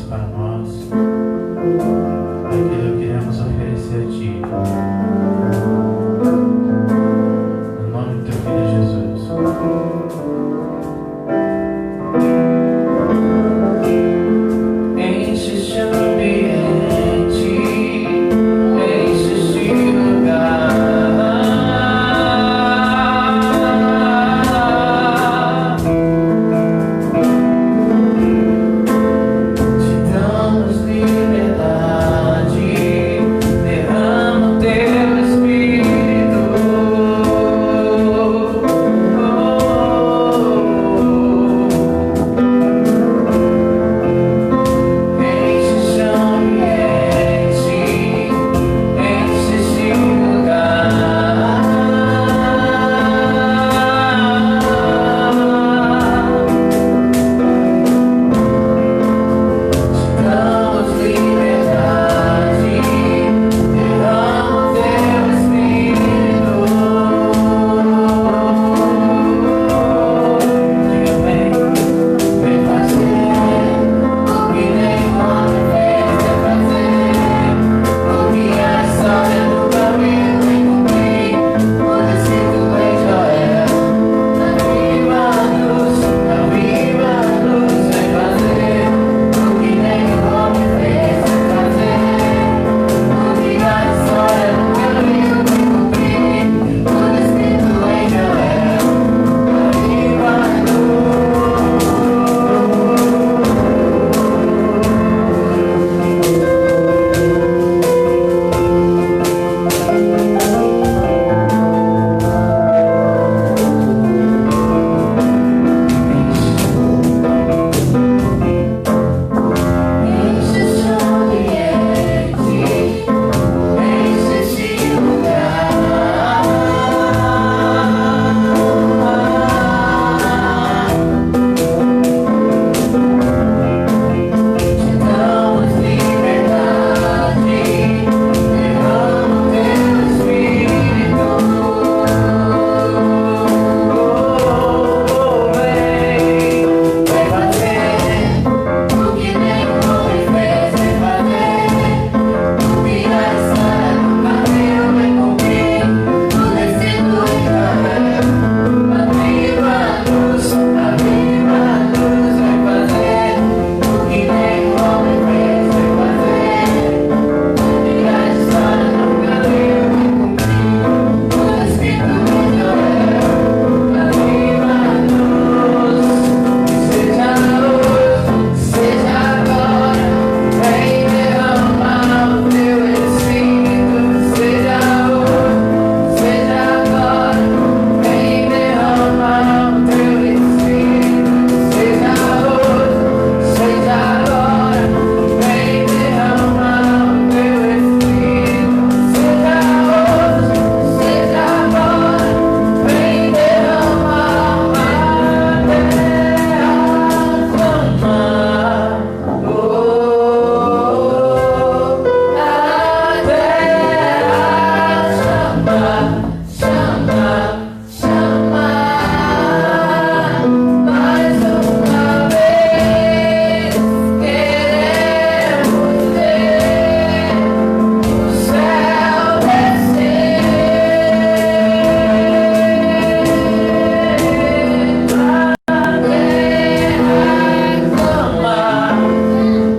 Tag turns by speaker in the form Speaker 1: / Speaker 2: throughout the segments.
Speaker 1: para nós, aquilo que iremos oferecer a Ti. No nome do Teu Filho Jesus. Enche este ambiente, enche este lugar. Te damos liberdade, derrama o Teu Espírito. Enche este ambiente, enche este lugar. Te damos liberdade, derrama o Teu Espírito. Diga bem, vem fazer o que nem homem fez, vem fazer o que a história nunca viu, vem cumprir o descrito em Joel. Aviva a luz, vem fazer o que nem homem fez, vem fazer o que a história nunca viu, vem cumprir o descrito em Joel. Aviva a enche este ambiente, enche este lugar. Te damos liberdade, derrama o Teu Espírito. Vem fazer o que nem homem fez, vem fazer o que a história nunca viu, vem cumprir o desígnio em Joel. Aviva a luz, vem fazer o que nem homem fez, vem fazer o que a história nunca viu, vem cumprir o desígnio em Joel. Aviva a luz, que seja hoje, seja agora, vem derramar o Teu Espírito. Seja hoje, seja agora, vem derramar o Teu Espírito. Seja hoje, seja agora, vem derramar o Teu Espírito. Seja hoje, seja agora, vem derramar a terra clamar. Oh, a terra chama, chama, chama. Mais uma vez queremos ver o céu descer. A terra clama.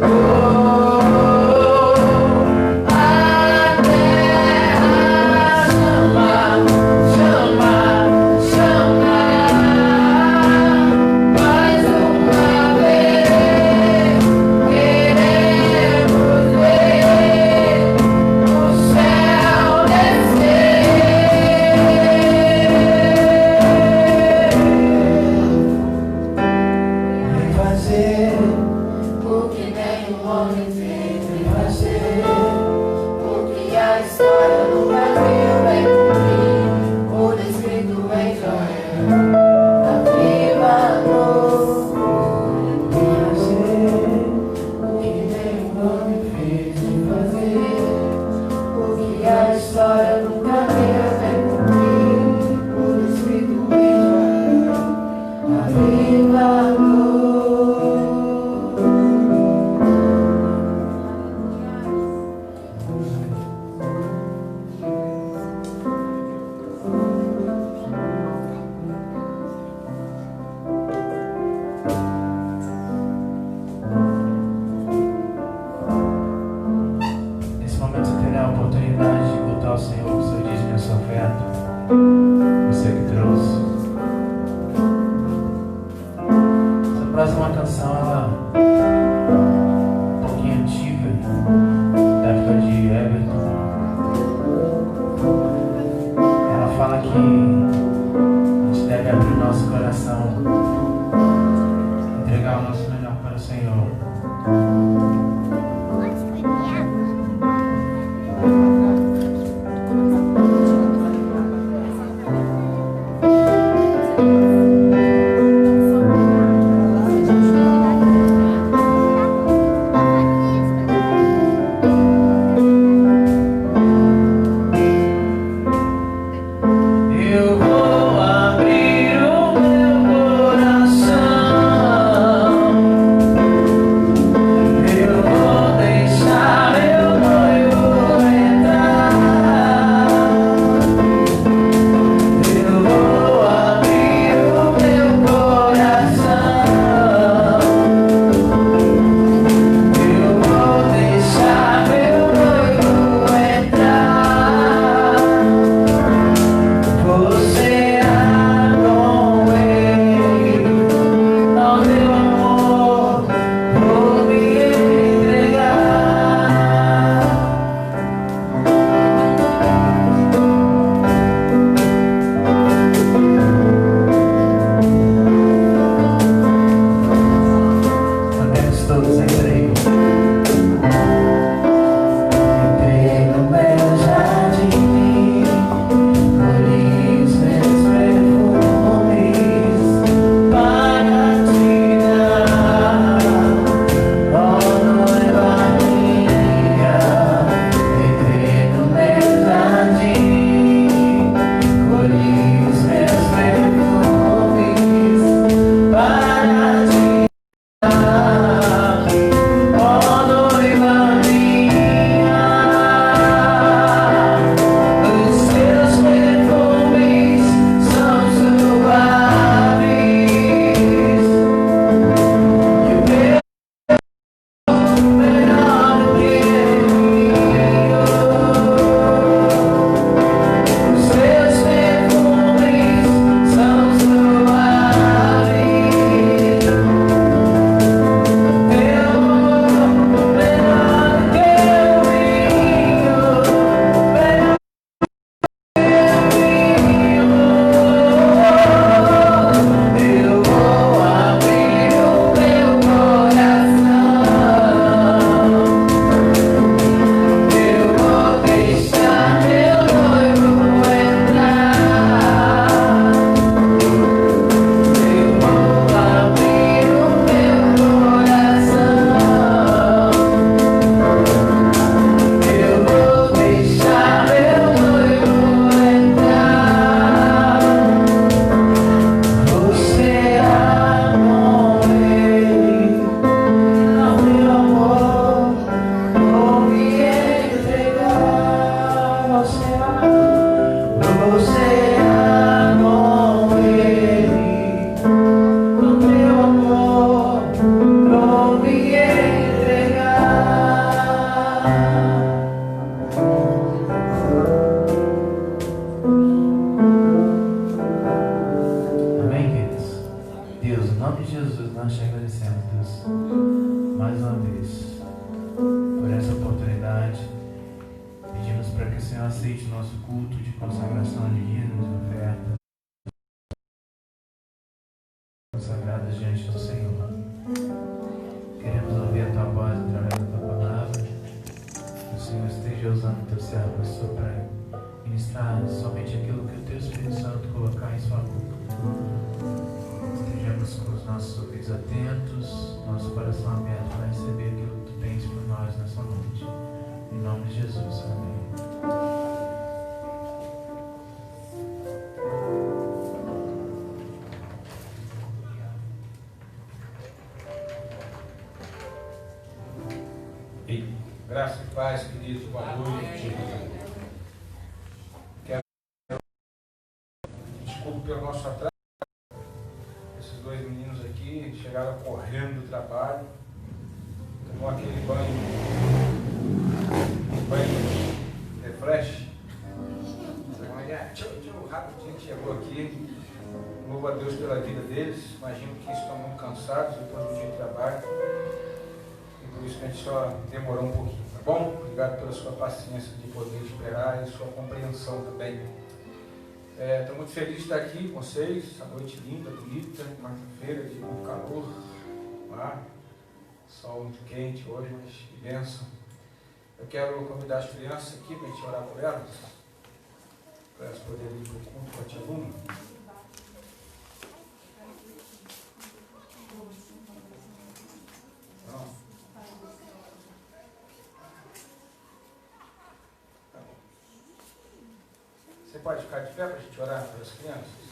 Speaker 1: Oh, a terra chama, chama, chama. Mais uma vez queremos ver o céu descer. Vem fazer o que nem o homem fez, vem fazer o que a história nunca viu, vem cumprir o descrito em Joel. Aviva a luz, vem fazer o que nem o homem fez, vem fazer o que a história nunca viu, vem cumprir o descrito em Joel. Aviva a luz.
Speaker 2: ao Senhor o seu dízimo e a sua oferta. Você que trouxe. Essa próxima canção, ela é um pouquinho antiga, da época de Everton. Ela fala que a gente deve abrir o nosso coração, entregar o nosso melhor para o Senhor.
Speaker 3: Graça e paz, queridos, boa noite. Desculpe pelo nosso atraso. Esses dois meninos aqui chegaram correndo do trabalho, tomou aquele banho refresh, louvo a Deus pela vida deles. Imagino que estão muito cansados depois do dia de trabalho. E por isso que a gente só demorou um pouquinho, tá bom? Obrigado pela sua paciência de poder esperar e sua compreensão também. Estou muito feliz de estar aqui com vocês. Essa noite linda, bonita, quarta-feira de muito calor. Sol muito quente hoje, mas que bênção. Eu quero convidar as crianças aqui para a gente orar por elas, para elas poderem ir para o culto com a tia Luna. Não. Tá bom. Você pode ficar de pé para a gente orar pelas crianças?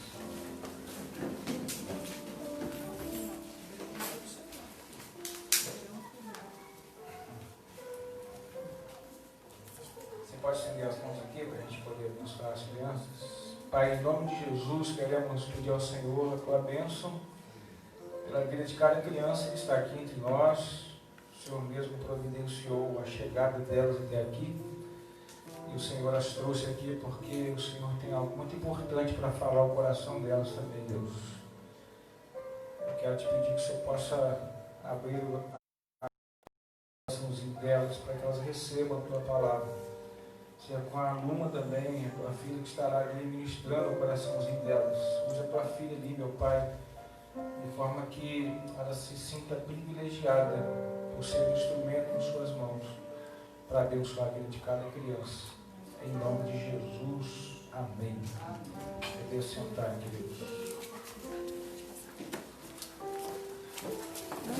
Speaker 3: Pode estender as mãos aqui para a gente poder abençoar as crianças. Pai, em nome de Jesus, queremos pedir ao Senhor a tua bênção pela vida de cada criança que está aqui entre nós. O Senhor mesmo providenciou a chegada delas até aqui. E o Senhor as trouxe aqui porque o Senhor tem algo muito importante para falar ao coração delas também, Deus. Eu quero te pedir que você possa abrir o coraçãozinho delas para que elas recebam a tua palavra. Seja com a Luma também, a tua filha que estará ali ministrando o coraçãozinho delas. Usa a tua filha ali, meu Pai, de forma que ela se sinta privilegiada por ser um instrumento em suas mãos para abençoar a vida de cada criança. Em nome de Jesus, amém. Poder sentar, queridos.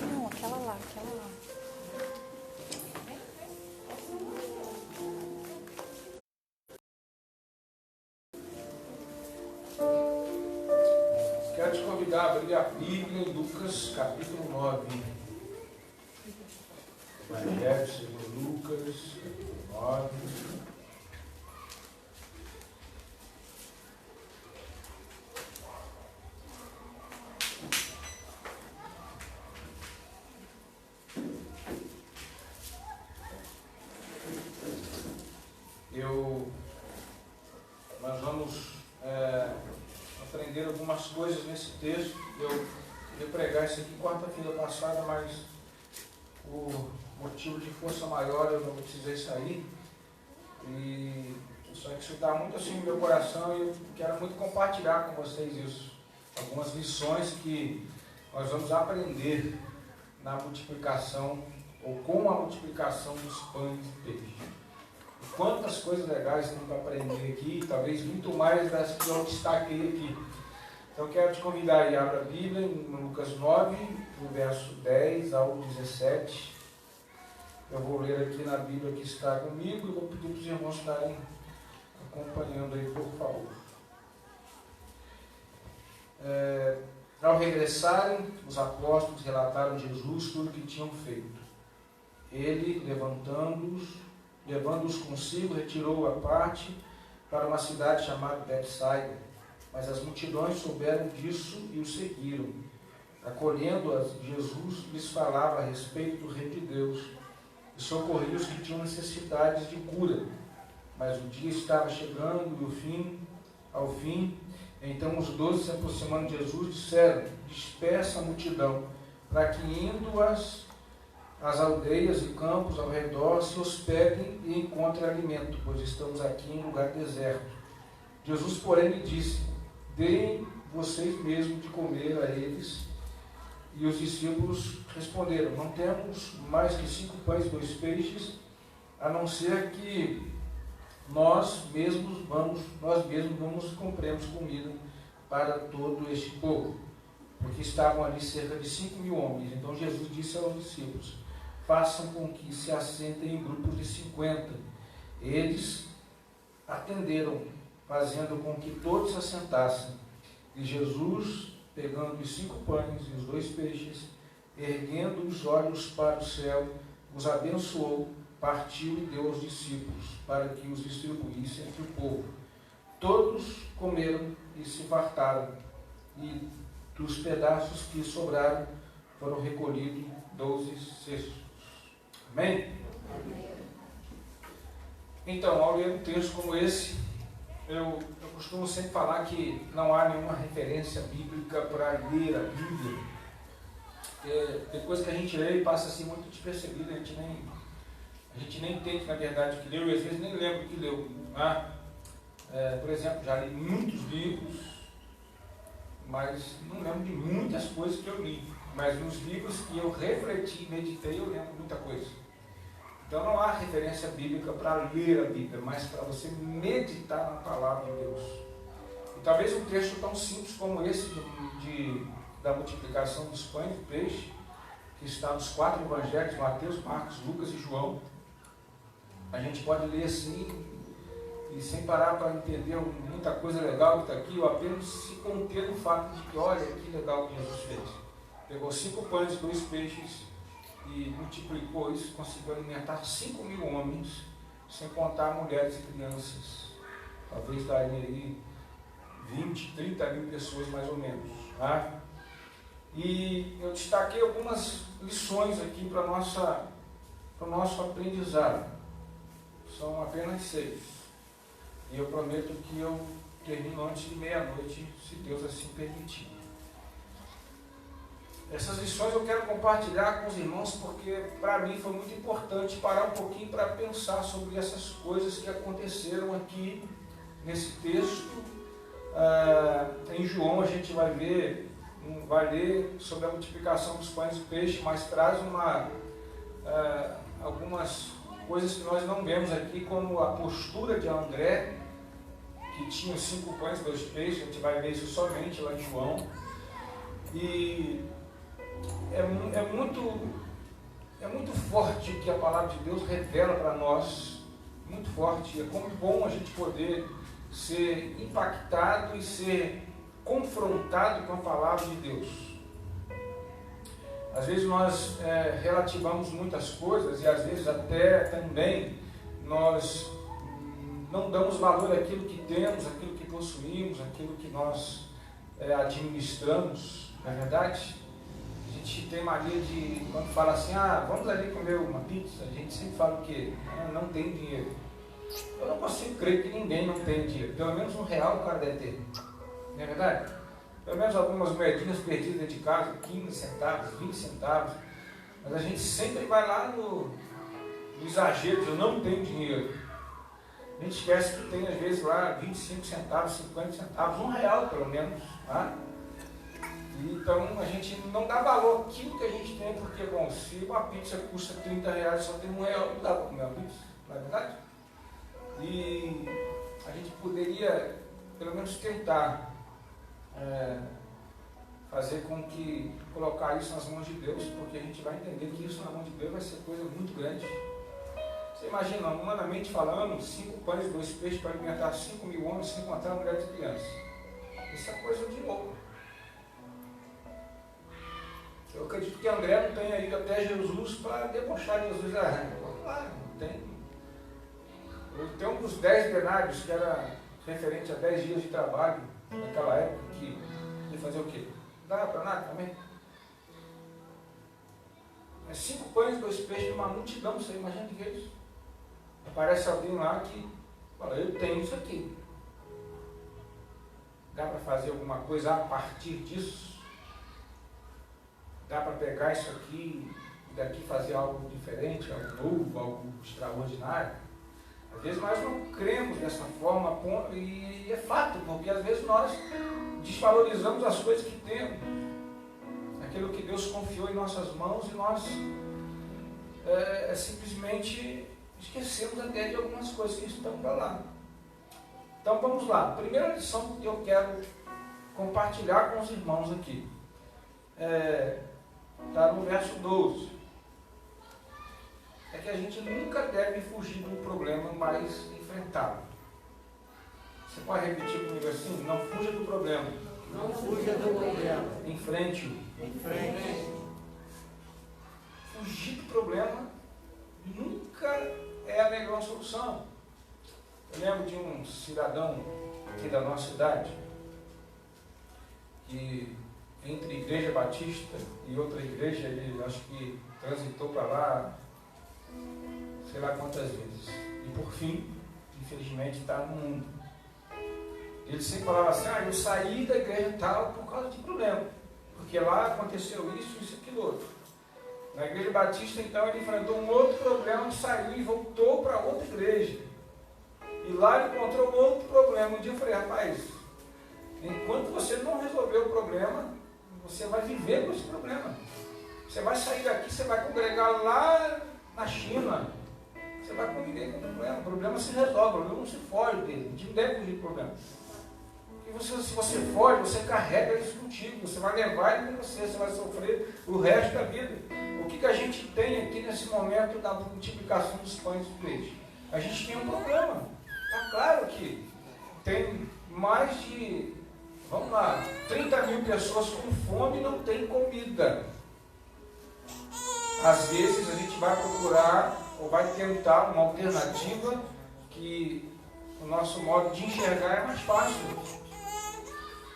Speaker 4: Não, aquela lá.
Speaker 3: Quero te convidar a abrir a Bíblia em Lucas, capítulo 9. Evangelho segundo Lucas, capítulo 9. Nós vamos aprender algumas coisas nesse texto. Eu queria pregar isso aqui quarta-feira passada, mas por motivo de força maior eu não precisei sair. Só que isso está muito assim no meu coração e eu quero muito compartilhar com vocês isso. Algumas lições que nós vamos aprender na multiplicação ou com a multiplicação dos pães e peixes. Quantas coisas legais tem para aprender aqui, talvez muito mais das que eu destaquei aqui. Então eu quero te convidar a abrir a Bíblia em Lucas 9, do verso 10 ao 17. Eu vou ler aqui na Bíblia que está comigo e vou pedir para os irmãos estarem acompanhando aí, por favor. Ao regressarem, os apóstolos relataram a Jesus tudo o que tinham feito. Ele, levando-os consigo, retirou-o à parte para uma cidade chamada Betsaida. Mas as multidões souberam disso e o seguiram. Acolhendo-as, Jesus lhes falava a respeito do reino de Deus e socorria os que tinham necessidades de cura. Mas o dia estava chegando e ao fim, então os 12, se aproximando de Jesus, disseram: dispersa a multidão, para que indo as aldeias e campos ao redor se hospedem e encontrem alimento, pois estamos aqui em lugar deserto. Jesus, porém, lhe disse: deem vocês mesmos de comer a eles. E os discípulos responderam: não temos mais que 5 pães e 2 peixes, a não ser que nós mesmos vamos compremos comida para todo este povo. Porque estavam ali cerca de 5.000 homens. Então Jesus disse aos discípulos: façam com que se assentem em grupos de 50. Eles atenderam, fazendo com que todos se assentassem. E Jesus, pegando os 5 pães e os 2 peixes, erguendo os olhos para o céu, os abençoou, partiu e deu aos discípulos, para que os distribuíssem entre o povo. Todos comeram e se fartaram, e dos pedaços que sobraram foram recolhidos 12 cestos. Amém? Então, ao ler um texto como esse, eu costumo sempre falar que não há nenhuma referência bíblica para ler a Bíblia. Depois que a gente lê, passa assim muito despercebido, a gente nem entende na verdade o que leu e às vezes nem lembra o que leu. Né? Por exemplo, já li muitos livros, mas não lembro de muitas coisas que eu li. Mas nos livros que eu refleti, meditei, eu lembro muita coisa. Então não há referência bíblica para ler a Bíblia, mas para você meditar na palavra de Deus. E talvez um texto tão simples como esse da multiplicação dos pães e peixe, que está nos 4 evangelhos, Mateus, Marcos, Lucas e João, a gente pode ler assim, e sem parar para entender muita coisa legal que está aqui, ou apenas se conter no fato de que, olha que legal que Jesus fez. Pegou 5 pães e 2 peixes e multiplicou isso, conseguiu alimentar 5.000 homens, sem contar mulheres e crianças. Talvez daria aí 20, 30 mil pessoas mais ou menos. Tá? E eu destaquei algumas lições aqui para o nosso aprendizado. São apenas 6. E eu prometo que eu termino antes de meia-noite, se Deus assim permitir. Essas lições eu quero compartilhar com os irmãos porque para mim foi muito importante parar um pouquinho para pensar sobre essas coisas que aconteceram aqui nesse texto. Em João a gente vai ler sobre a multiplicação dos pães e peixes, mas traz algumas coisas que nós não vemos aqui, como a postura de André, que tinha 5 pães e 2 peixes. A gente vai ver isso somente lá em João. E é muito forte o que a palavra de Deus revela para nós, muito forte. É como bom a gente poder ser impactado e ser confrontado com a palavra de Deus. Às vezes nós relativamos muitas coisas e às vezes até também nós não damos valor àquilo que temos, àquilo que possuímos, àquilo que nós administramos. Não é verdade? A gente tem mania de, quando fala assim, vamos ali comer uma pizza, a gente sempre fala o quê? Não tem dinheiro. Eu não consigo crer que ninguém não tem dinheiro. Pelo menos R$1 o cara deve ter. Não é verdade? Pelo menos algumas moedinhas perdidas dentro de casa, 15 centavos, 20 centavos. Mas a gente sempre vai lá no exagero de eu não tenho dinheiro. A gente esquece que tem às vezes lá 25 centavos, 50 centavos, R$1 pelo menos. Tá? Então a gente não dá valor àquilo que a gente tem, porque, bom, se uma pizza custa R$30 só tem R$1, não dá para comer uma pizza, não é verdade? E a gente poderia, pelo menos, tentar fazer com que, colocar isso nas mãos de Deus, porque a gente vai entender que isso na mão de Deus vai ser coisa muito grande. Você imagina, humanamente falando, 5 pães e 2 peixes para alimentar 5.000 homens sem contar mulheres e crianças. Isso é coisa de louco. Eu acredito que André não tenha ido até Jesus para debochar de Jesus. Claro, não tem. Tem um dos 10 denários, que era referente a 10 dias de trabalho naquela época, que ia fazer o quê? Não dava para nada também. Mas 5 pães e 2 peixes numa multidão, você imagina que é isso? Aparece alguém lá que fala, eu tenho isso aqui. Dá para fazer alguma coisa a partir disso? Dá para pegar isso aqui e daqui fazer algo diferente, algo novo, algo extraordinário? Às vezes nós não cremos dessa forma e é fato, porque às vezes nós desvalorizamos as coisas que temos, aquilo que Deus confiou em nossas mãos, e nós simplesmente esquecemos até de algumas coisas que estão para lá. Então vamos lá, a primeira lição que eu quero compartilhar com os irmãos aqui está no verso 12. É que a gente nunca deve fugir de um problema, mas enfrentá-lo. Você pode repetir comigo assim? Não fuja do problema.
Speaker 4: Não fuja do problema.
Speaker 3: Enfrente-o.
Speaker 4: Enfrente.
Speaker 3: Fugir do problema nunca é a melhor solução. Eu lembro de um cidadão aqui da nossa cidade que, entre igreja batista e outra igreja, ele acho que transitou para lá sei lá quantas vezes. E por fim, infelizmente, está no mundo. Ele sempre falava assim, eu saí da igreja tal por causa de problema, porque lá aconteceu isso, isso e aquilo outro. Na igreja batista, então, ele enfrentou um outro problema, saiu e voltou para outra igreja. E lá ele encontrou outro problema. Um dia eu falei, rapaz, enquanto você não resolver o problema, você vai viver com esse problema. Você vai sair daqui, você vai congregar lá na China, você vai conviver com o problema. O problema se resolve, o problema não se foge dele. A gente não deve fugir do problema. E se você foge, você carrega isso contigo, você vai levar ele com você vai sofrer o resto da vida. O que a gente tem aqui nesse momento da multiplicação dos pães do peixe? A gente tem um problema. Está claro que tem mais de, 30 mil pessoas com fome e não tem comida. Às vezes a gente vai procurar ou vai tentar uma alternativa que o nosso modo de enxergar é mais fácil.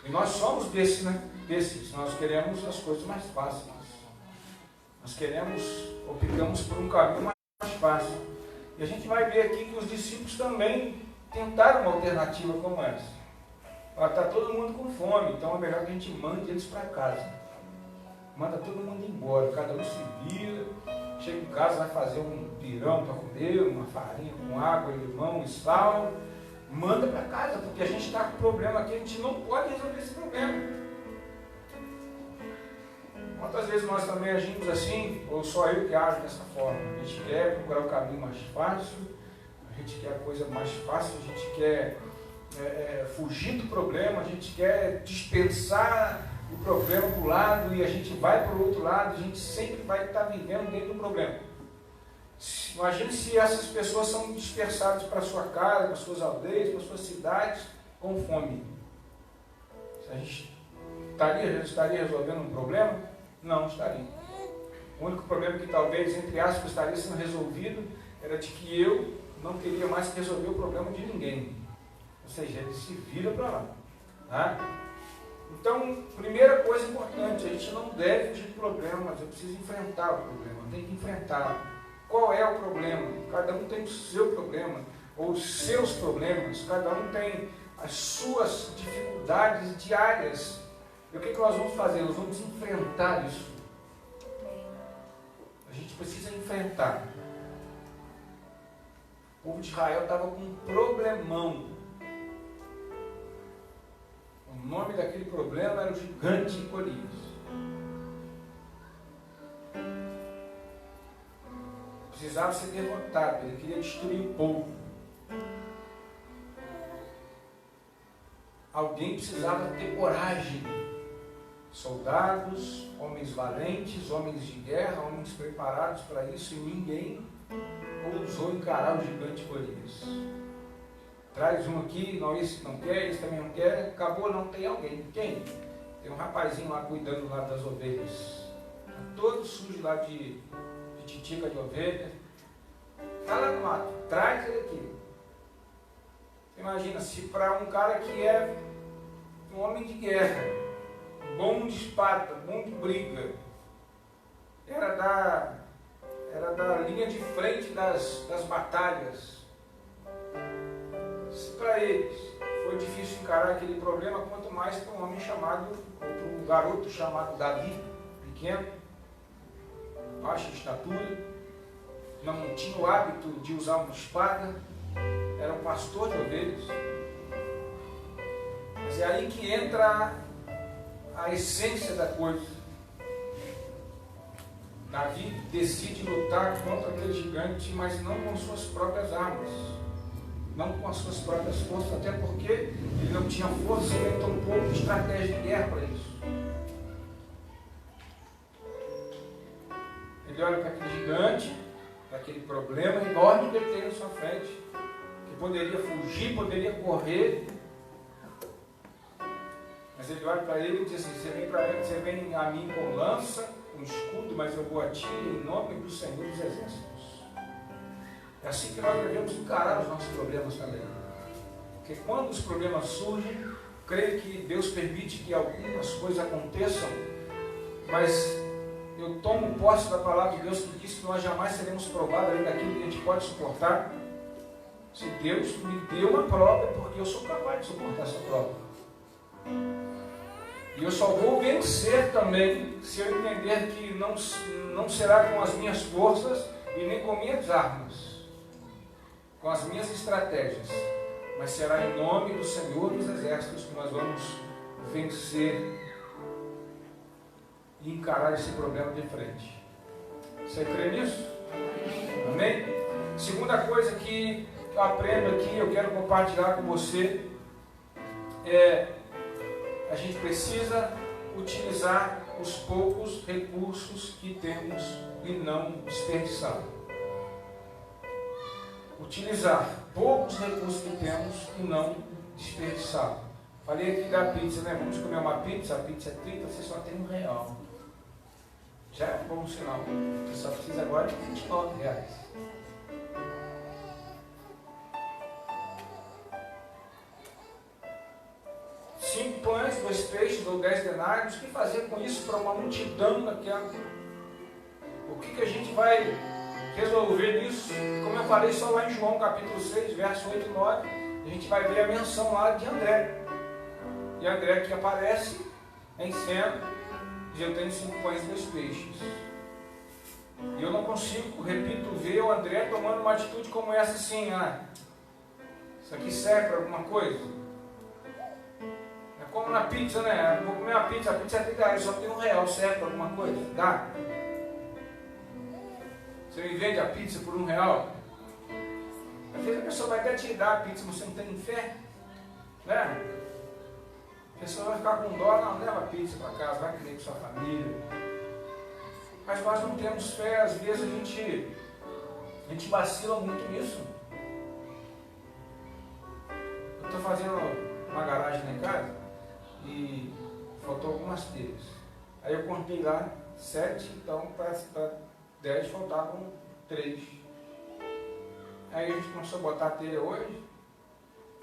Speaker 3: E nós somos desses, né? Nós queremos as coisas mais fáceis. Nós queremos, optamos por um caminho mais fácil. E a gente vai ver aqui que os discípulos também tentaram uma alternativa como essa. Está todo mundo com fome, então é melhor que a gente mande eles para casa. Manda todo mundo embora, cada um se vira, chega em casa, vai fazer um pirão para comer, uma farinha com água, limão e sal. Manda para casa, porque a gente está com problema aqui, a gente não pode resolver esse problema. Quantas vezes nós também agimos assim, ou só eu que ajo dessa forma? A gente quer procurar o caminho mais fácil, a gente quer a coisa mais fácil, a gente quer fugir do problema, a gente quer dispensar o problema para o lado e a gente vai para o outro lado, a gente sempre vai estar vivendo dentro do problema. Imagine se essas pessoas são dispersadas para a sua casa, para as suas aldeias, para as suas cidades, com fome. A gente estaria resolvendo um problema? Não estaria. O único problema que talvez, entre aspas, estaria sendo resolvido era de que eu não teria mais que resolver o problema de ninguém. Ou seja, ele se vira para lá. Tá? Então, primeira coisa importante, a gente não deve fugir do problema, mas eu preciso enfrentar o problema, eu tenho que enfrentar. Qual é o problema? Cada um tem o seu problema, ou os seus problemas, cada um tem as suas dificuldades diárias. E o que nós vamos fazer? Nós vamos enfrentar isso. A gente precisa enfrentar. O povo de Israel estava com um problemão. O nome daquele problema era o gigante Golias. Precisava ser derrotado, ele queria destruir o povo. Alguém precisava ter coragem. Soldados, homens valentes, homens de guerra, homens preparados para isso, e ninguém ousou encarar o gigante Golias. Traz um aqui, não, esse não quer, esse também não quer, acabou, não tem alguém. Quem? Tem um rapazinho lá cuidando lá das ovelhas. Todo sujo lá de titica de ovelha. Está lá no mato, traz ele aqui. Imagina, se para um cara que é um homem de guerra, bom de espada, bom de briga, era da linha de frente das batalhas. Se para eles foi difícil encarar aquele problema, quanto mais para um homem chamado, ou para um garoto chamado Davi, pequeno, baixa estatura, não tinha o hábito de usar uma espada, era um pastor de ovelhas. Mas é aí que entra a essência da coisa. Davi decide lutar contra aquele gigante, mas não com suas próprias armas, não com as suas próprias forças, até porque ele não tinha força e nem tampouco estratégia de guerra para isso. Ele olha para aquele gigante, para aquele problema enorme que ele tem na sua frente, que poderia fugir, poderia correr, mas ele olha para ele e diz assim: você vem a mim com lança, com escudo, mas eu vou a ti em nome do Senhor dos Exércitos. É assim que nós devemos encarar os nossos problemas também. Porque quando os problemas surgem, creio que Deus permite que algumas coisas aconteçam, mas eu tomo posse da palavra de Deus que diz que nós jamais seremos provados além daquilo que a gente pode suportar. Se Deus me deu uma prova, é porque eu sou capaz de suportar essa prova. E eu só vou vencer também se eu entender que não será com as minhas forças e nem com minhas armas, com as minhas estratégias, mas será em nome do Senhor dos Exércitos que nós vamos vencer e encarar esse problema de frente. Você crê nisso? Amém? Segunda coisa que eu aprendo aqui, eu quero compartilhar com você, a gente precisa utilizar os poucos recursos que temos e não desperdiçar. Utilizar poucos recursos que temos e não desperdiçar. Falei aqui da pizza, né? Vamos comer uma pizza, a pizza é 30, você só tem R$1. Já é um bom sinal. Você só precisa agora de R$29. 5 pães, 2 peixes ou 10 denários. O que fazer com isso para uma multidão daquela? O que a gente vai resolver nisso? Como eu falei só lá em João capítulo 6, verso 8 e 9, a gente vai ver a menção lá de André. E André que aparece em cena, diz: eu tenho 5 pães e 2 peixes. E eu não consigo, repito, ver o André tomando uma atitude como essa assim: isso aqui serve para alguma coisa? É como na pizza, né? Eu vou comer uma pizza, a pizza é R$30, só tem R$1, serve para alguma coisa? Dá? Você me vende a pizza por R$1? Às vezes a pessoa vai até te dar a pizza, você não tem fé, né? A pessoa vai ficar com dó: não, leva a pizza para casa, vai comer com sua família. Mas nós não temos fé, às vezes a gente vacila muito nisso. Eu estou fazendo uma garagem lá em casa e faltou algumas telhas. Aí eu contei lá 7, então para 10 faltavam 3. Aí a gente começou a botar a telha hoje,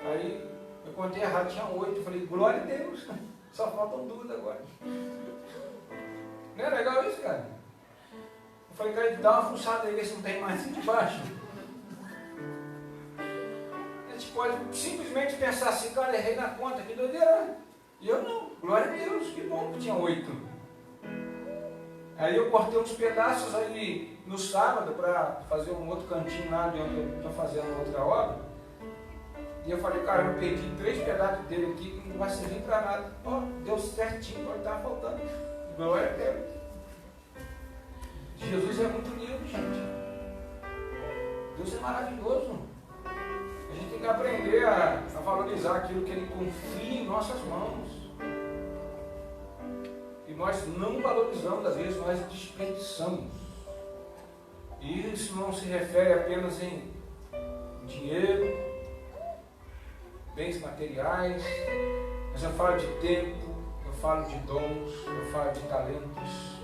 Speaker 3: aí eu contei errado, tinha 8, eu falei: glória a Deus, só faltam 2 agora. Não é legal isso, cara? Eu falei: cara, dá uma fuçada aí, ver se não tem mais aqui debaixo. A gente pode simplesmente pensar assim: cara, errei na conta, que doideira. E eu não, glória a Deus, que bom que tinha 8. Aí eu cortei uns pedaços aí no sábado para fazer um outro cantinho lá de onde eu estou fazendo outra obra. E eu falei: cara, eu perdi 3 pedaços dele aqui que não vai servir para nada. Ó, deu certinho para o que estava faltando. Glória a Deus. Jesus é muito lindo, gente. Deus é maravilhoso. A gente tem que aprender a valorizar aquilo que Ele confia em nossas mãos. E nós não valorizamos, às vezes nós desperdiçamos. E isso não se refere apenas em dinheiro, bens materiais, mas eu falo de tempo, eu falo de dons, eu falo de talentos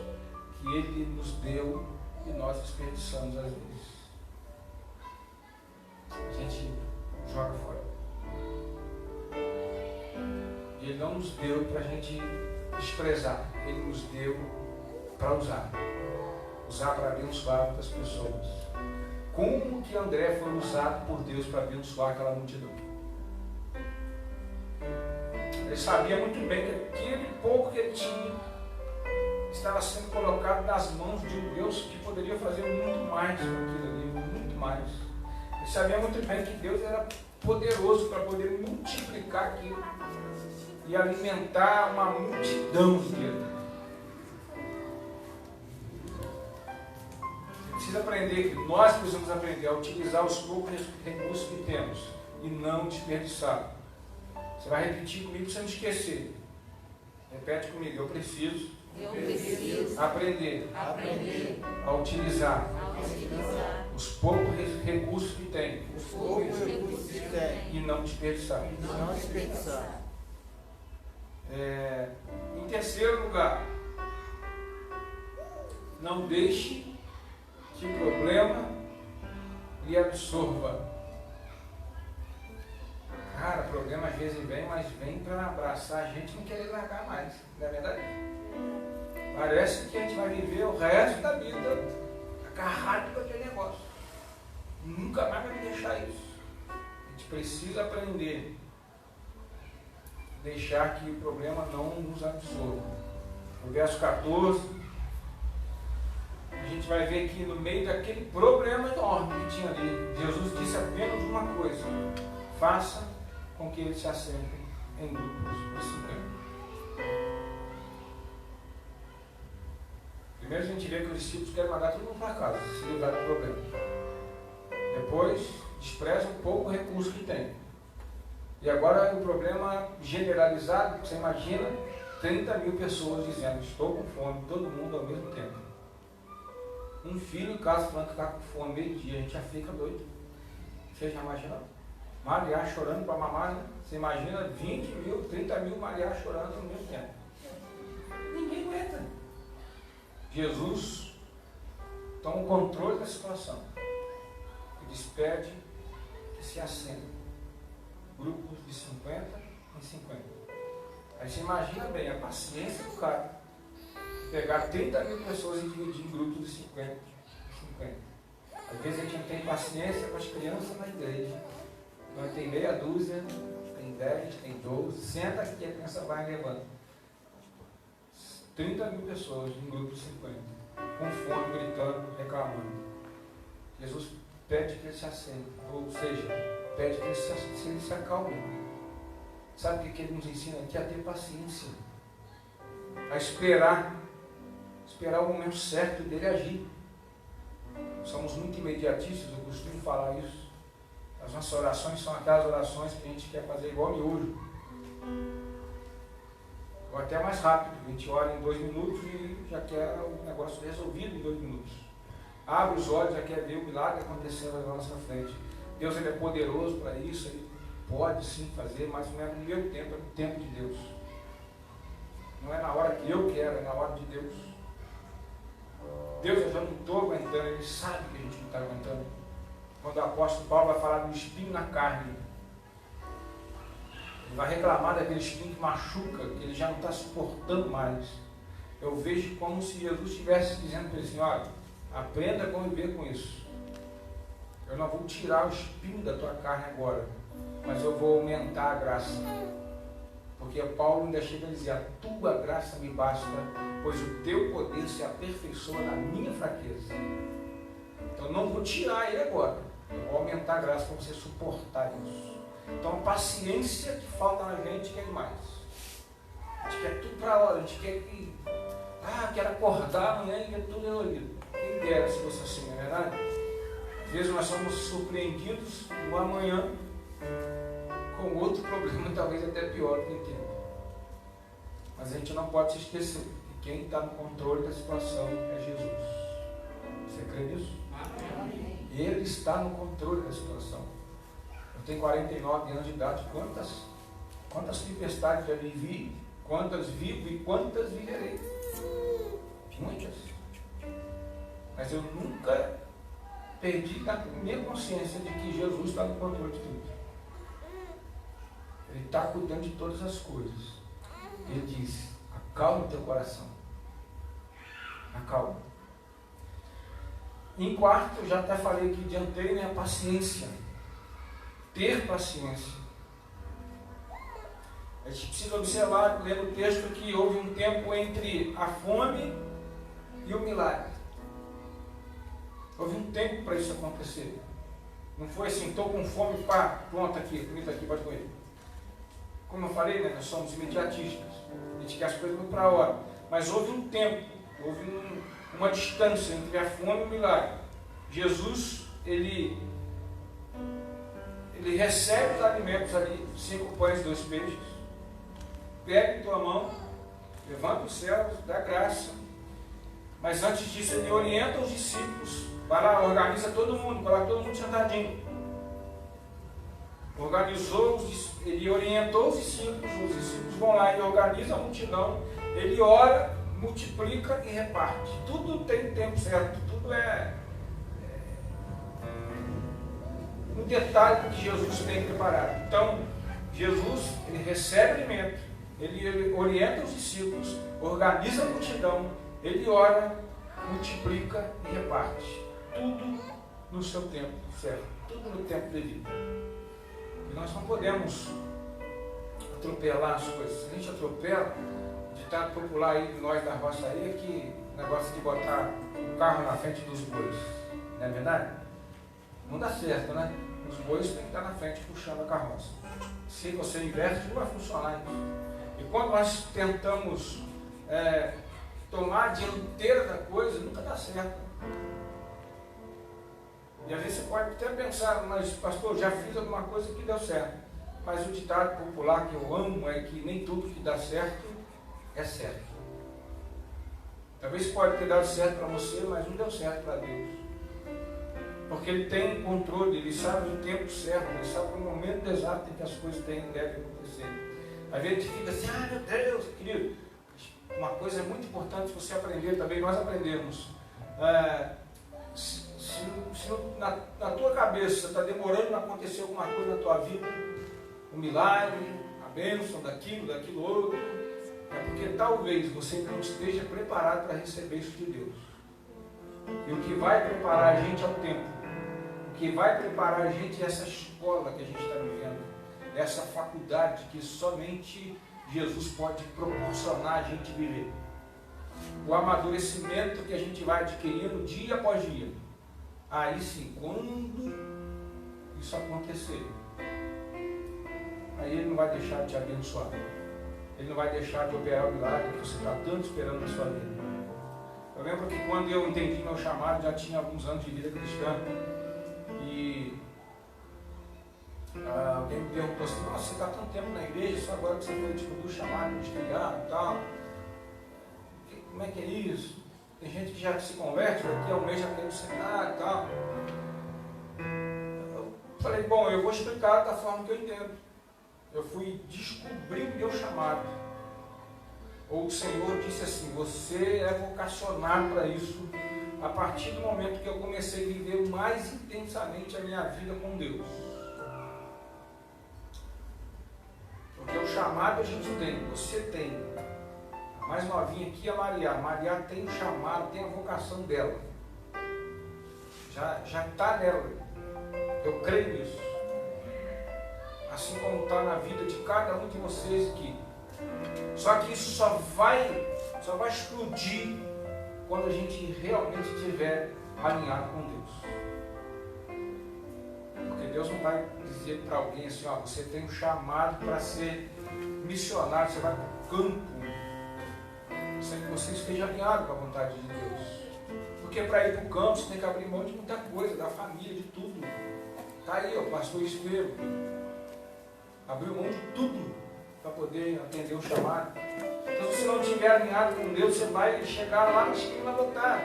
Speaker 3: que Ele nos deu e nós desperdiçamos às vezes. A gente joga fora. E Ele não nos deu para a gente desprezar, Ele nos deu para usar para abençoar outras pessoas. Como que André foi usado por Deus para abençoar aquela multidão? Ele sabia muito bem que aquele pouco que ele tinha estava sendo colocado nas mãos de um Deus que poderia fazer muito mais com aquilo ali, muito mais. Ele sabia muito bem que Deus era poderoso para poder multiplicar aquilo e alimentar uma multidão inteira. Você precisa aprender, que nós precisamos aprender a utilizar os poucos recursos que temos e não desperdiçar. Você vai repetir comigo para você não esquecer. Repete comigo: eu preciso aprender a utilizar os poucos recursos que tenho e não desperdiçar. Em terceiro lugar, não deixe que o problema lhe absorva. Cara, o problema às vezes vem, mas vem para abraçar a gente e não querer largar mais, não é verdade? Parece que a gente vai viver o resto da vida agarrado com aquele negócio. Nunca mais vai me deixar isso. gente precisa aprender a deixar que o problema não nos absorva. No verso 14, a gente vai ver que no meio daquele problema enorme que tinha ali, Jesus disse apenas uma coisa: faça com que eles se assentem em grupos de 50. Primeiro a gente vê que os discípulos querem mandar todo mundo para casa, se livrar do problema. Depois, desprezam um pouco o recurso que tem. E agora o problema generalizado, você imagina 30 mil pessoas dizendo: estou com fome, todo mundo ao mesmo tempo. Um filho em casa falando que está com fome, meio-dia, a gente já fica doido. Você já imaginou? Mariá chorando para mamar, né? Você imagina 20 mil, 30 mil Mariá chorando ao mesmo tempo. Ninguém aguenta. Jesus toma o controle da situação e despede que se assentem grupos de 50 em 50. Aí você imagina bem a paciência do cara pegar 30 mil pessoas e dividir em grupos de 50 em 50. Às vezes a gente não tem paciência com as crianças na igreja. Nós tem meia dúzia, tem 10, tem 12, senta aqui que a criança vai levando. 30 mil pessoas em grupo de 50, com fome, gritando, reclamando. Jesus pede que eles se assentem, ou seja, pede que eles se acalmem. Sabe o que ele nos ensina aqui? A ter paciência, a esperar o momento certo dele agir. Somos muito imediatistas, eu costumo falar isso. As nossas orações são aquelas orações que a gente quer fazer igual miojo, ou até mais rápido. A gente ora em 2 minutos e já quer o negócio resolvido em 2 minutos. Abre os olhos, já quer ver o milagre acontecendo na nossa frente. Deus, ele é poderoso para isso, ele pode sim fazer, mas não é no meu tempo, é no tempo de Deus. Não é na hora que eu quero, é na hora de Deus. Deus, eu já não estou aguentando, ele sabe que a gente não está aguentando. Quando o apóstolo Paulo vai falar do espinho na carne, ele vai reclamar daquele espinho que machuca, que ele já não está suportando mais. Eu vejo como se Jesus estivesse dizendo para ele assim: olha, aprenda a conviver com isso. Eu não vou tirar o espinho da tua carne agora, mas eu vou aumentar a graça. Porque Paulo ainda chega a dizer: a tua graça me basta, pois o teu poder se aperfeiçoa na minha fraqueza. Então eu não vou tirar ele agora, eu vou aumentar a graça para você suportar isso. Então a paciência que falta na gente que é demais. A gente quer tudo para a hora, a gente quer que... quero acordar amanhã e ver tudo resolvido. Quem dera se fosse assim, não é verdade? Às vezes nós somos surpreendidos no amanhã com outro problema, talvez até pior do que tempo. Mas a gente não pode se esquecer que quem está no controle da situação é Jesus. Você crê nisso? Amém. Ele está no controle da situação. Eu tenho 49 anos de idade. Quantas tempestades já vivi, quantas vivo e quantas viverei? Muitas. Mas eu nunca perdi a minha consciência de que Jesus está no controle de tudo. Ele está cuidando de todas as coisas. Ele diz: acalma o teu coração. Acalma. Em quarto, eu já até falei que dianteiro é a paciência. Ter paciência. A gente precisa observar, lendo o texto, que houve um tempo entre a fome e o milagre. Houve um tempo para isso acontecer. Não foi assim: estou com fome, pá, pronto, aqui, comida aqui, pode comer. Como eu falei, nós somos imediatistas. A gente quer as coisas muito para a hora. Mas houve um tempo, houve uma distância entre a fome e o milagre. Jesus, ele recebe os alimentos ali, 5 pães e 2 peixes, pega em tua mão, levanta os céus, dá graça. Mas antes disso, ele orienta os discípulos, vai lá, organiza todo mundo, coloca todo mundo sentadinho. Ele orientou os discípulos vão lá e organizam a multidão, ele ora, multiplica e reparte. Tudo tem tempo certo, tudo é um detalhe que Jesus tem preparado. Então, Jesus, ele recebe alimento, ele orienta os discípulos, organiza a multidão, ele ora, multiplica e reparte. Tudo no seu tempo certo, tudo no tempo devido. nós não podemos atropelar as coisas. Se a gente atropela, o ditado popular aí de nós da roça aí é que o negócio de botar o carro na frente dos bois, não é verdade? Não dá certo, né? Os bois têm que estar na frente puxando a carroça. Se você inverte, não vai funcionar isso. E quando nós tentamos tomar a dianteira da coisa, nunca dá certo. E às vezes você pode até pensar, mas pastor, já fiz alguma coisa que deu certo. Mas o ditado popular que eu amo é que nem tudo que dá certo é certo. Talvez pode ter dado certo para você, mas não deu certo para Deus. Porque Ele tem controle, Ele sabe o tempo certo, Ele sabe o momento exato em que as coisas devem acontecer. Às vezes a gente fica assim, meu Deus, querido, uma coisa muito importante você aprender também, nós aprendemos. Se na tua cabeça está demorando a acontecer alguma coisa na tua vida, um milagre, a bênção daquilo outro, é porque talvez você não esteja preparado para receber isso de Deus. E o que vai preparar a gente é o tempo. O que vai preparar a gente é essa escola que a gente está vivendo, essa faculdade que somente Jesus pode proporcionar a gente viver. O amadurecimento que a gente vai adquirindo dia após dia. Aí sim, quando isso acontecer, aí Ele não vai deixar de te abençoar. Ele não vai deixar de operar o milagre que você está tanto esperando na sua vida. Eu lembro que quando eu entendi meu chamado, já tinha alguns anos de vida cristã. E alguém me perguntou assim, nossa, você está tanto tempo na igreja, só agora que você foi descobrir o chamado, ministerial e tal. Como é que é isso? Tem gente que já se converte, daqui a um mês já tem um seminário e tal. Eu falei, bom, eu vou explicar da forma que eu entendo. Eu fui descobrir o meu chamado. Ou o Senhor disse assim, você é vocacionado para isso a partir do momento que eu comecei a viver mais intensamente a minha vida com Deus. Porque o chamado a gente tem, você tem. A mais novinha aqui é a Maria. A Maria tem o chamado, tem a vocação dela. Já está nela. Eu creio nisso. Assim como está na vida de cada um de vocês aqui. Só que isso só vai explodir quando a gente realmente estiver alinhado com Deus. Porque Deus não vai dizer para alguém assim, ó, você tem um chamado para ser missionário, você vai para o campo, sem que você esteja alinhado com a vontade de Deus. Porque para ir para o campo você tem que abrir mão de muita coisa, da família, de tudo. Está aí, ó, o pastor Estevam abriu mão de tudo para poder atender o chamado. Então, se você não estiver alinhado com Deus, você vai chegar lá na esquina e voltar.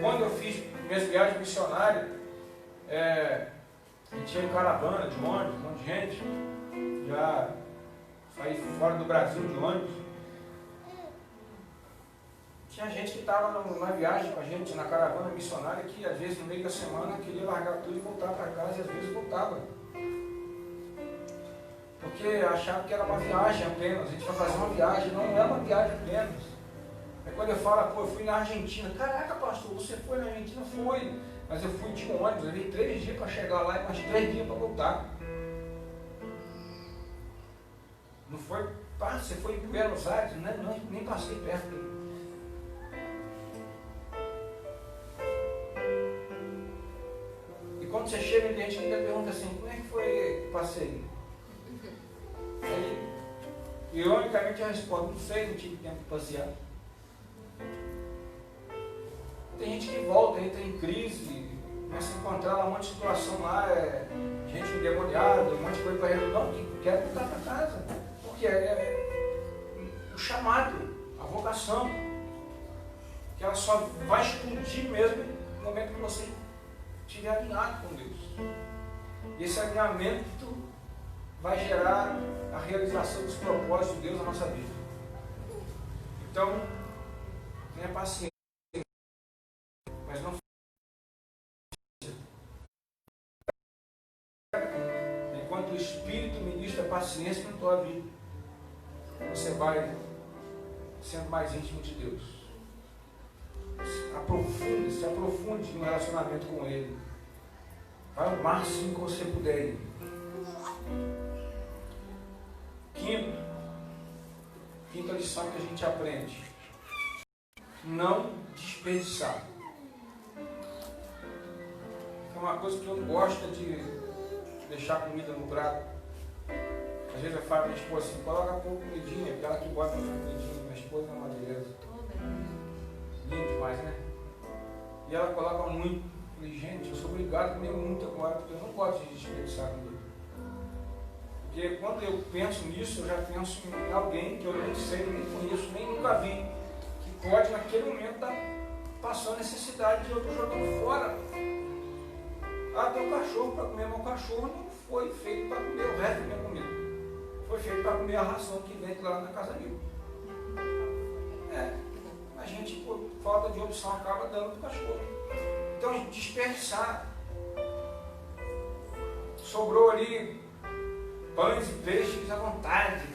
Speaker 3: Quando eu fiz minhas viagens missionárias, a gente ia em caravana, de ônibus, um monte de gente. Já saí fora do Brasil de ônibus. Tinha gente que estava na viagem com a gente, na caravana missionária, que às vezes no meio da semana queria largar tudo e voltar para casa, e às vezes voltava. Porque achava que era uma viagem apenas, a gente vai fazer uma viagem, não é uma viagem apenas. É quando eu falo, pô, eu fui na Argentina, caraca pastor, você foi na Argentina? Foi, mas eu fui de ônibus, eu levei 3 dias para chegar lá e mais 3 dias para voltar. Não foi, você foi em Buenos Aires, né? Não, nem passei perto. E quando você chega, a gente ainda pergunta assim, como é que foi o passeio? Aí, ironicamente eu respondo, não sei, não tive tempo de passear. Tem gente que volta, entra em crise, começa a encontrar lá um monte de situação lá, gente endemoniada, um monte de coisa para resolver, não, que quer voltar para casa. Porque o chamado, a vocação, que ela só vai explodir mesmo no momento que você estiver alinhado com Deus. E esse alinhamento vai gerar a realização dos propósitos de Deus na nossa vida. Então, tenha paciência, mas não enquanto o Espírito ministra paciência na tua vida, você vai sendo mais íntimo de Deus. Se aprofunde no relacionamento com Ele. Vai ao máximo que você puder ir. Quinta lição que a gente aprende: não desperdiçar. É uma coisa que eu não gosto de deixar comida no prato. Às vezes eu falo pra minha esposa assim: coloca pouco comidinha, porque ela que bota comidinha. Minha esposa é uma beleza. Lindo demais, né? E ela coloca muito. Eu falei: gente, eu sou obrigado a comer muito agora, porque eu não gosto de desperdiçar comida. Porque quando eu penso nisso, eu já penso em alguém que eu nem sei, nem conheço, nem nunca vi, que pode naquele momento estar passando necessidade e eu estou jogando fora. Ah, tem um cachorro para comer, mas o cachorro não foi feito para comer o resto da minha comida. Foi feito para comer a ração que vende lá na casa dele. A gente, por falta de opção, acaba dando para o cachorro. Então, desperdiçar. Sobrou ali pães e peixes à vontade,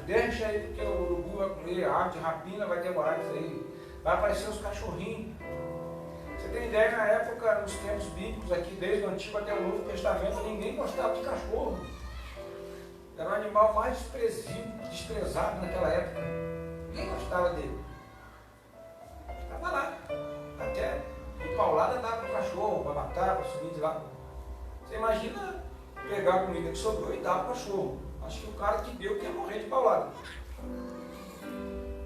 Speaker 3: deixa aí, porque o urubu vai comer, a ave de rapina vai demorar isso aí, vai aparecer os cachorrinhos. Você tem ideia, na época, nos tempos bíblicos, aqui desde o Antigo até o Novo Testamento, ninguém gostava de cachorro. Era o animal mais desprezado naquela época. Ninguém gostava dele. Estava lá, até de paulada dava para o cachorro, para matar, para subir de lá. Você imagina pegar a comida que sobrou e dar para o cachorro. Acho que o cara que deu quer morrer de paulada.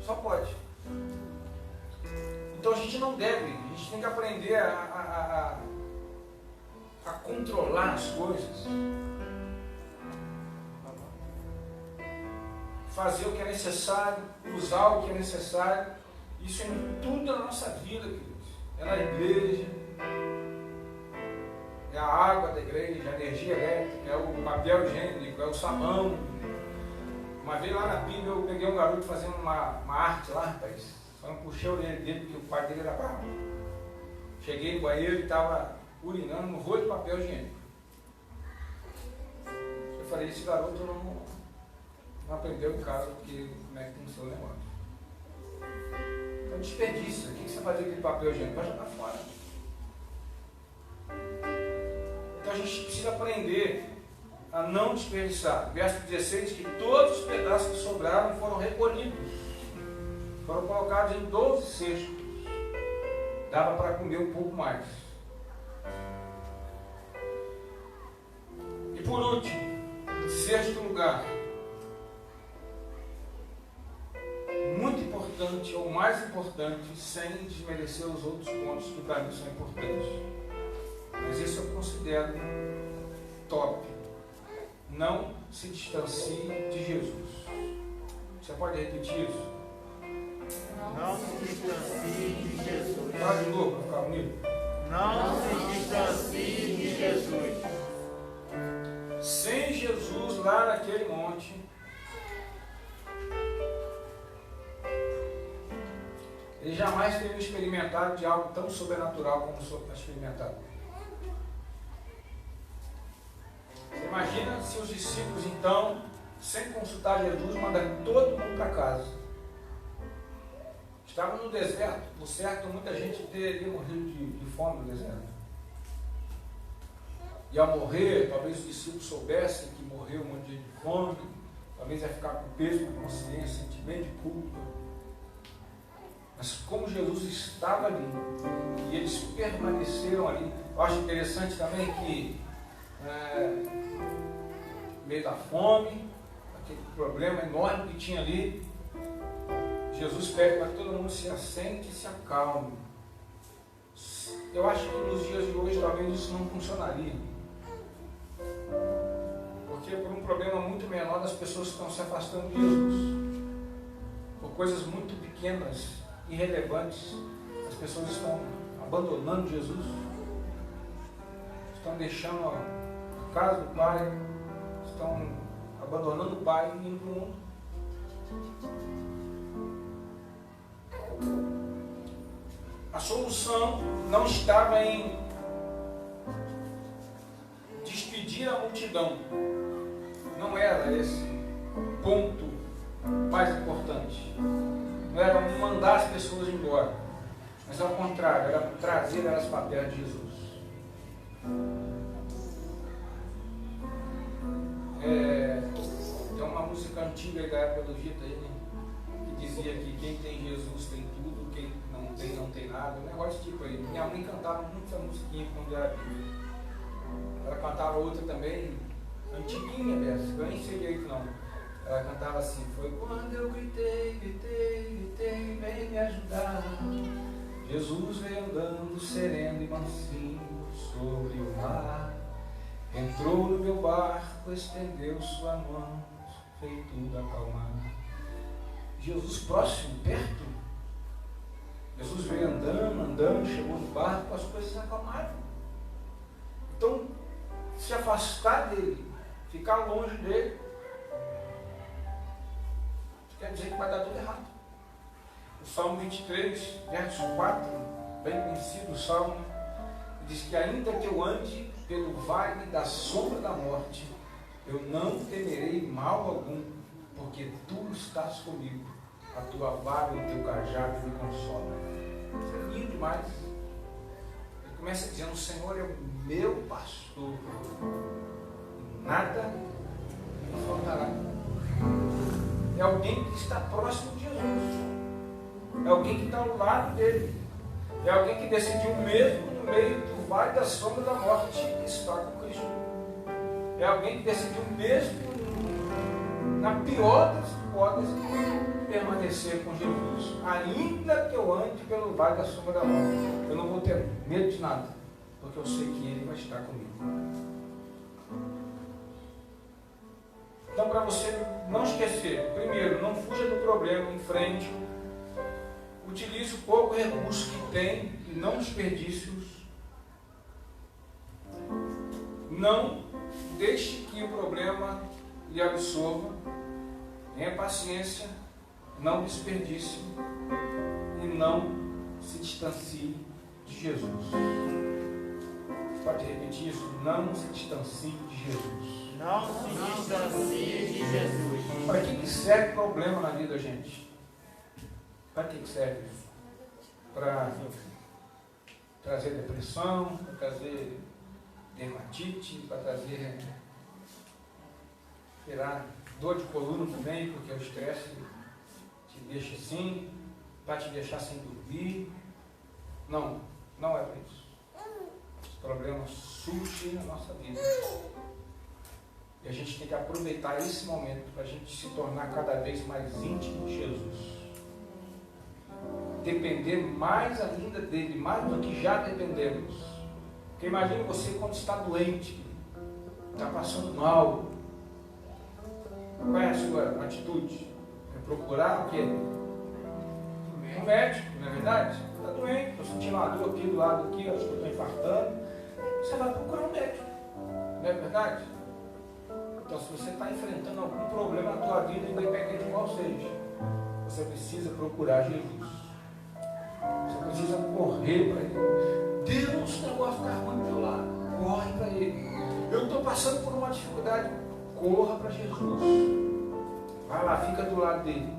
Speaker 3: Só pode. Então a gente não deve, a gente tem que aprender a controlar as coisas. Fazer o que é necessário, usar o que é necessário. Isso é em tudo na nossa vida, queridos. É na igreja. É a água da igreja, a energia elétrica, é o papel higiênico, é o sabão. Uma vez lá na Bíblia eu peguei um garoto fazendo uma arte lá, rapaz. Só não puxei a orelha dele porque o pai dele era bravo. Cheguei no banheiro e estava urinando no rolo de papel higiênico. Eu falei: esse garoto não aprendeu em casa porque como é que funciona o negócio. Então desperdício. O que você vai fazer com aquele papel higiênico? Vai jogar fora. Então a gente precisa aprender a não desperdiçar. Verso 16 diz que todos os pedaços que sobraram foram recolhidos. Foram colocados em 12 cestos. Dava para comer um pouco mais. E por último, em sexto lugar, muito importante, ou mais importante, sem desmerecer os outros pontos que para mim são importantes. Mas isso eu considero top. Não se distancie de Jesus. Você pode repetir isso?
Speaker 4: Não se distancie de Jesus.
Speaker 3: Fala de novo para ficar comigo.
Speaker 4: Não se distancie de Jesus.
Speaker 3: Sem Jesus lá naquele monte, ele jamais teria experimentado de algo tão sobrenatural como está experimentado. Você imagina se os discípulos, então, sem consultar Jesus, mandam todo mundo para casa. Estavam no deserto. Por certo, muita gente teria morrido de fome no deserto. E ao morrer, talvez os discípulos soubessem que morreu um monte de gente de fome, talvez ia ficar com peso na consciência, sentimento de culpa. Mas como Jesus estava ali, e eles permaneceram ali, eu acho interessante também que, no meio da fome, aquele problema enorme que tinha ali, Jesus pede para que todo mundo se assente e se acalme. Eu acho que nos dias de hoje talvez isso não funcionaria. Porque por um problema muito menor das pessoas estão se afastando de Jesus. Por coisas muito pequenas, irrelevantes, as pessoas estão abandonando Jesus. Estão deixando a casa do Pai, estão abandonando o Pai e indo para o mundo. A solução não estava em despedir a multidão. Não era esse o ponto mais importante. Não era mandar as pessoas embora. Mas ao contrário, era trazer elas para perto de Jesus. antiga aí da época do Vitor aí, né? Que dizia que quem tem Jesus tem tudo, quem não tem nada. Um negócio tipo aí. Minha mãe cantava muito essa musiquinha quando era viva. Ela cantava outra também, antiguinha dessa, que eu nem sei direito não. Ela cantava assim: foi quando eu gritei, vem me ajudar. Jesus veio andando sereno e mansinho sobre o mar. Entrou no meu barco, estendeu sua mão, fez tudo acalmar. Jesus próximo, perto. Jesus veio andando, chegou no barco, as coisas acalmaram. Então, se afastar dele, ficar longe dele, quer dizer que vai dar tudo errado. O Salmo 23, verso 4, bem conhecido o Salmo, diz que ainda que eu ande pelo vale da sombra da morte, eu não temerei mal algum, porque tu estás comigo, a tua vara e o teu cajado me consolam. Isso é lindo demais. Ele começa dizendo: o Senhor é o meu pastor, nada me faltará. É alguém que está próximo de Jesus, é alguém que está ao lado dele, é alguém que decidiu mesmo no meio do vale da sombra da morte estar com Cristo, é alguém que decidiu mesmo na pior das hipóteses permanecer com Jesus. Ainda que eu ande pelo vale da sombra da morte, eu não vou ter medo de nada, porque eu sei que Ele vai estar comigo. Então, para você não esquecer, primeiro, não fuja do problema, enfrente, utilize o pouco recurso que tem e não desperdícios. Não deixe que o problema lhe absorva. Tenha paciência, não desperdice e não se distancie de Jesus. Pode repetir isso? Não se distancie de Jesus.
Speaker 4: Não se distancie de Jesus.
Speaker 3: Para que serve problema na vida da gente? Para que serve? Para trazer depressão, para trazer dermatite, para trazer dor de coluna também, porque o estresse te deixa assim, para te deixar sem dormir. Não, não é para isso. Os problemas surgem na nossa vida. E a gente tem que aproveitar esse momento para a gente se tornar cada vez mais íntimo de Jesus. Depender mais ainda dele, mais do que já dependemos. Porque imagine você quando está doente, está passando mal. Qual é a sua atitude? É procurar o quê? Um médico, não é verdade? Está doente, estou sentindo uma dor aqui do lado aqui, acho que eu estou infartando. Você vai procurar um médico, não é verdade? Então, se você está enfrentando algum problema na tua vida, independente de qual seja, você precisa procurar Jesus. Você precisa correr para Ele. Deus, o negócio ficar ruim do teu lado. Corre para Ele. Eu estou passando por uma dificuldade. Corra para Jesus. Vai lá, fica do lado dele.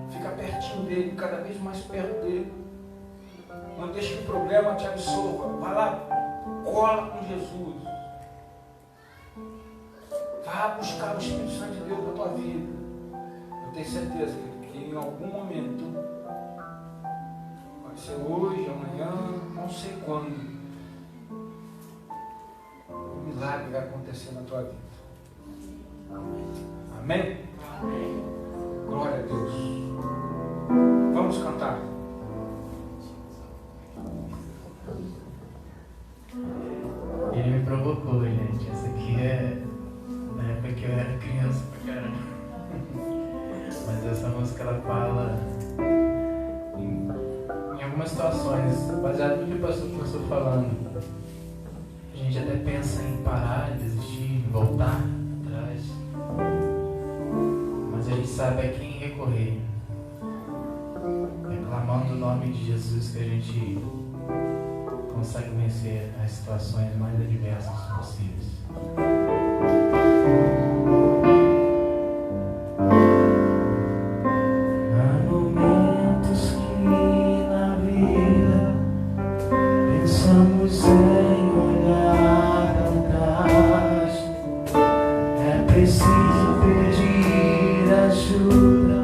Speaker 3: Fica pertinho dele, cada vez mais perto dele. Não deixe que o problema te absorva. Vai lá, cola com Jesus. Vá buscar o Espírito Santo de Deus na tua vida. Eu tenho certeza que em algum momento, pode ser hoje, amanhã, não sei quando, um milagre vai acontecer na tua vida. Amém? Amém. Glória a Deus. Vamos cantar.
Speaker 2: Ele me provocou, gente. Essa aqui é na época que eu era criança pra caramba. Mas essa música ela fala em algumas situações, baseado no que o pastor começou falando. A gente até pensa em parar, desistir, voltar atrás. Mas a gente sabe a quem recorrer. É clamando o nome de Jesus que a gente consegue vencer as situações mais adversas possíveis. Há momentos que na vida pensamos em olhar atrás. É preciso pedir ajuda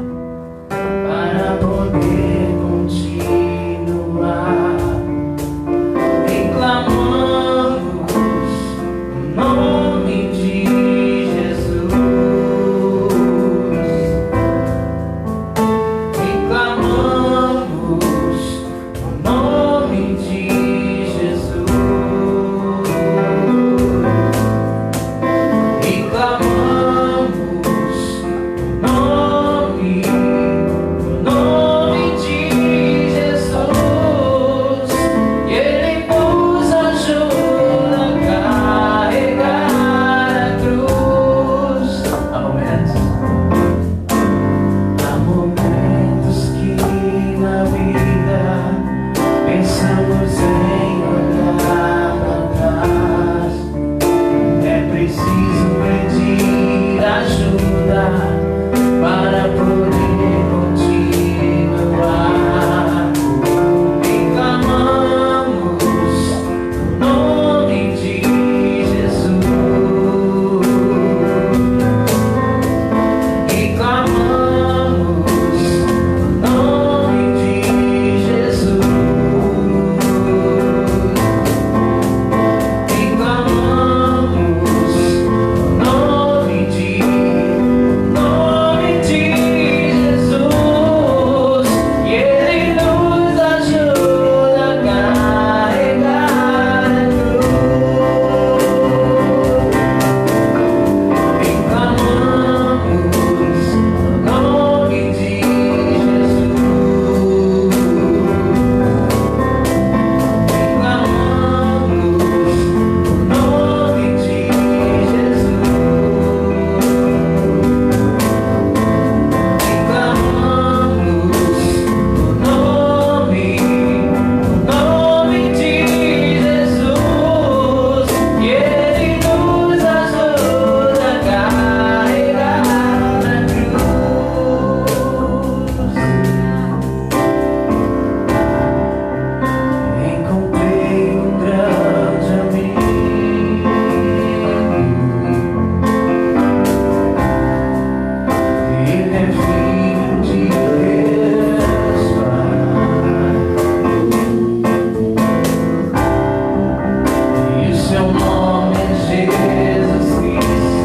Speaker 2: para poder continuar. E clamamos o nome de Jesus. E clamamos o nome de Jesus. E clamamos o nome de Jesus. E Ele nos ajuda a carregar a cruz. Há momentos que na vida pensamos em olhar para trás. É preciso pedir ajuda para poder continuar. E clamamos o nome de Jesus. E clamamos o nome de Jesus. E clamamos o nome de Jesus. E Ele nos ajuda a carregar a cruz. E clamamos o nome de Jesus. E clamamos o nome de Jesus. E clamamos o nome de Jesus. E Ele nos ajuda a carregar a cruz. Encontrei um grande amigo. Ele é filho de Deus, Pai. E o seu nome é Jesus Cristo.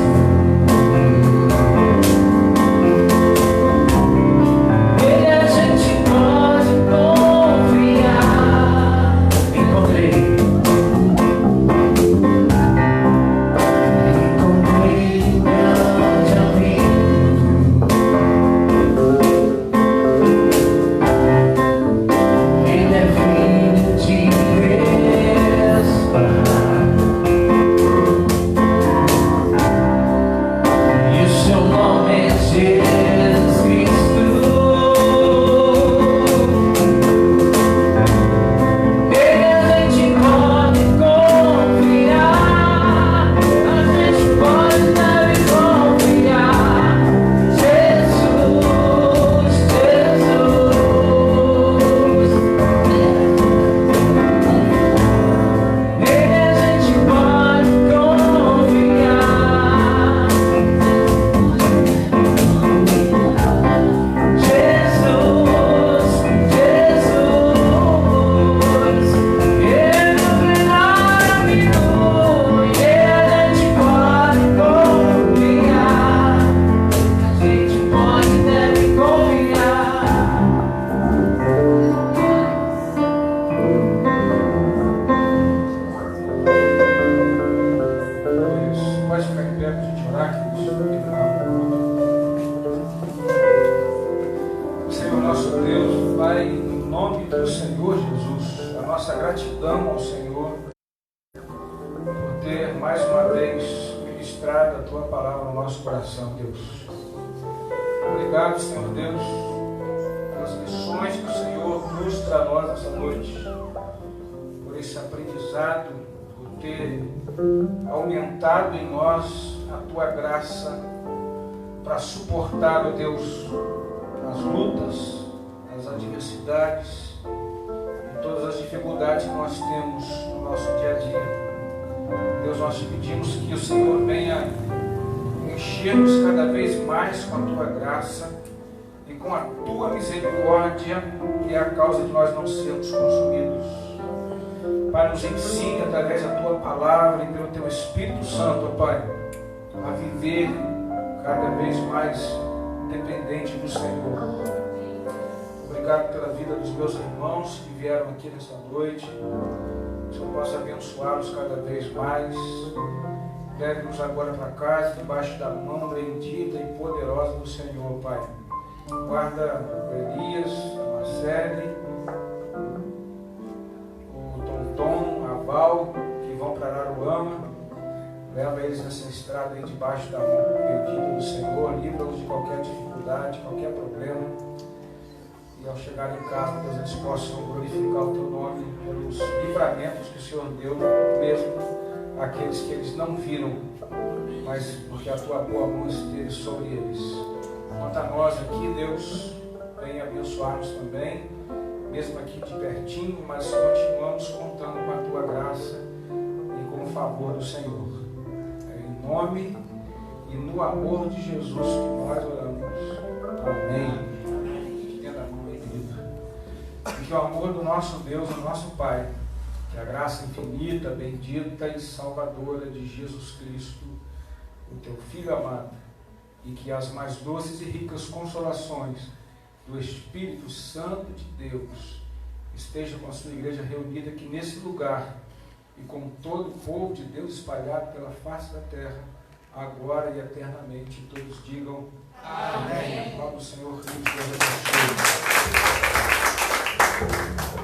Speaker 2: Ele a gente pode confiar. Encontrei um grande amigo. Ele é filho de Deus, Pai. E o seu nome é Jesus Cristo. Ele a gente pode confiar. A gente pode deve confiar. Jesus, Jesus. Ele a gente pode confiar. Jesus, Jesus. Ele é o melhor amigo. E a gente pode confiar. A gente pode deve confiar.
Speaker 3: Isso. Pode ficar em pé para a gente orar, queridos. Senhor nosso Deus, Pai, em nome do Senhor Jesus, a nossa gratidão ao Senhor por ter mais uma vez ministrado a Tua palavra no nosso coração, Deus. Obrigado, Senhor Deus, pelas lições que o Senhor trouxe para nós essa noite, por esse aprendizado, por ter aumentado em nós a Tua graça para suportar, ó Deus, as lutas, as adversidades e todas as dificuldades que nós temos no nosso dia a dia. Deus, nós te pedimos que o Senhor venha encher encher-nos cada vez mais com a tua graça e com a tua misericórdia, que é a causa de nós não sermos consumidos. Pai, nos ensine através da tua palavra e pelo teu Espírito Santo, ó Pai, a viver cada vez mais dependente do Senhor. Obrigado pela vida dos meus irmãos que vieram aqui nessa noite. Que o Senhor possa abençoá-los cada vez mais. Leve-nos agora para casa, debaixo da mão bendita e poderosa do Senhor, Pai. Guarda o Elias, a Marcele, o Tonton, a Val, que vão para Araruama. Leva eles nessa estrada aí debaixo da mão bendita do Senhor. Livra-os de qualquer dificuldade, qualquer problema. E ao chegar em casa, Deus, eles possam glorificar o teu nome pelos livramentos que o Senhor deu, mesmo aqueles que eles não viram, mas porque a tua boa mão esteve sobre eles. Quanto a nós aqui, Deus, venha abençoar-nos também, mesmo aqui de pertinho, mas continuamos contando com a tua graça e com o favor do Senhor. É em nome e no amor de Jesus que nós oramos. Amém. Estenda a mão aí, querida. E que o amor do nosso Deus, o nosso Pai, que a graça infinita, bendita e salvadora de Jesus Cristo, o teu Filho amado, e que as mais doces e ricas consolações do Espírito Santo de Deus esteja com a sua igreja reunida aqui nesse lugar e com todo o povo de Deus espalhado pela face da terra, agora e eternamente. Todos digam amém. Amém. O Senhor Cristo, Deus abençoe.